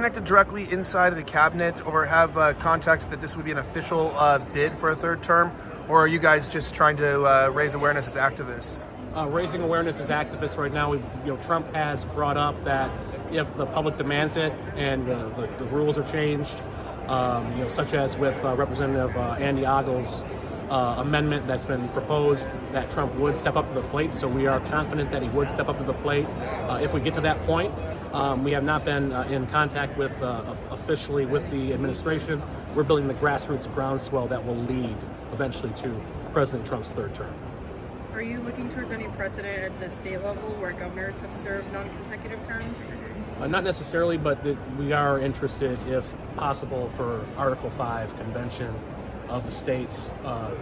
connected directly inside of the cabinet or have contacts that this would be an official bid for a third term? Or are you guys just trying to raise awareness as activists? Raising awareness as activists right now. Trump has brought up that if the public demands it and the rules are changed, such as with Representative Andy Ogl's amendment that's been proposed, that Trump would step up to the plate. So we are confident that he would step up to the plate if we get to that point. We have not been in contact with officially with the administration. We're building the grassroots groundswell that will lead eventually to President Trump's third term. Are you looking towards any precedent at the state level where governors have served non-consecutive terms? Not necessarily, but we are interested, if possible, for Article 5 convention of the states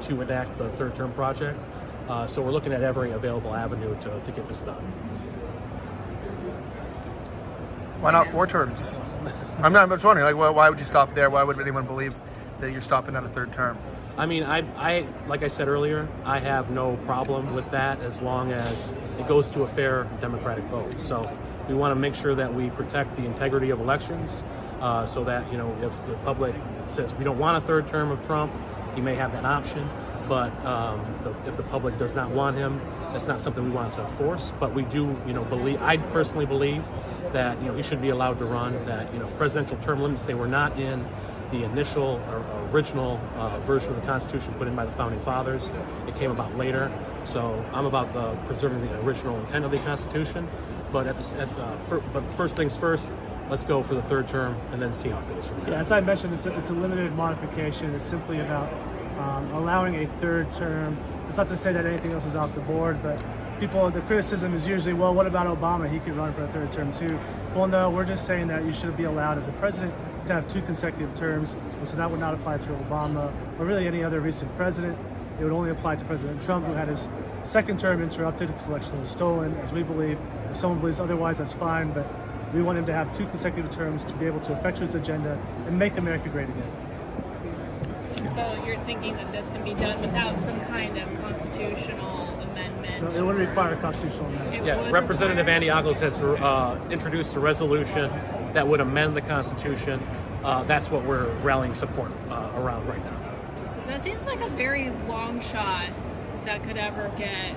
to enact the third term project. So we're looking at every available avenue to get this done. Why not 4 terms? I'm just wondering, why would you stop there? Why would anyone believe that you're stopping at a third term? I mean, I like I said earlier, I have no problem with that as long as it goes to a fair Democratic vote. So we want to make sure that we protect the integrity of elections, so that, if the public says we don't want a third term of Trump, he may have that option. But if the public does not want him, that's not something we want to force. But we do, believe. I personally believe that he should be allowed to run. That presidential term limits, they were not in the initial or original version of the Constitution put in by the Founding Fathers. It came about later. So I'm about preserving the original intent of the Constitution. But but first things first, let's go for the third term and then see how it goes from there. Yeah, as I mentioned, it's a limited modification. It's simply about allowing a third term. It's not to say that anything else is off the board, but the criticism is usually, well, what about Obama? He could run for a third term too. Well, no, we're just saying that you should be allowed as a president to have 2 consecutive terms. So that would not apply to Obama or really any other recent president. It would only apply to President Trump, who had his second term interrupted because election was stolen, as we believe. If someone believes otherwise, that's fine, but we want him to have 2 consecutive terms to be able to effectuate his agenda and make America great again. So you're thinking that this can be done without some kind of constitutional amendment? No, it would require a constitutional amendment. Yeah, Representative Andy Ogles has introduced a resolution that would amend the Constitution. That's what we're rallying support around right now. So that seems like a very long shot that could ever get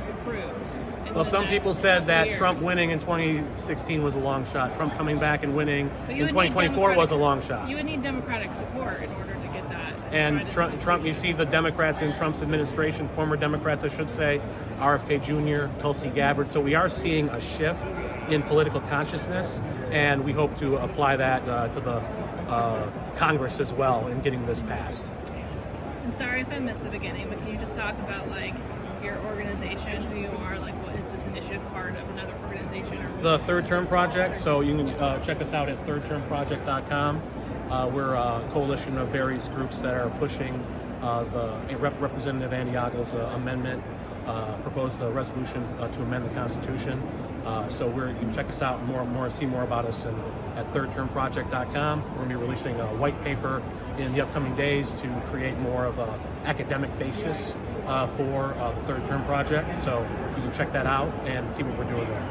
approved. Well, some people said that Trump winning in 2016 was a long shot. Trump coming back and winning in 2024 was a long shot. You would need Democratic support in order to get that. And Trump, you see the Democrats in Trump's administration, former Democrats, I should say, RFK Jr., Tulsi Gabbard. So we are seeing a shift in political consciousness, and we hope to apply that to the Congress as well in getting this passed. And sorry if I missed the beginning, but can you just talk about your organization, who you are, what is this initiative part of another organization? Or the Third Term Project. So you can check us out at thirdtermproject.com. We're a coalition of various groups that are pushing Representative Andy Ogle's amendment, proposed a resolution to amend the Constitution. So you can check us out see more about us at thirdtermproject.com. We're going to be releasing a white paper in the upcoming days to create more of an academic basis for the Third Term Project. So you can check that out and see what we're doing there.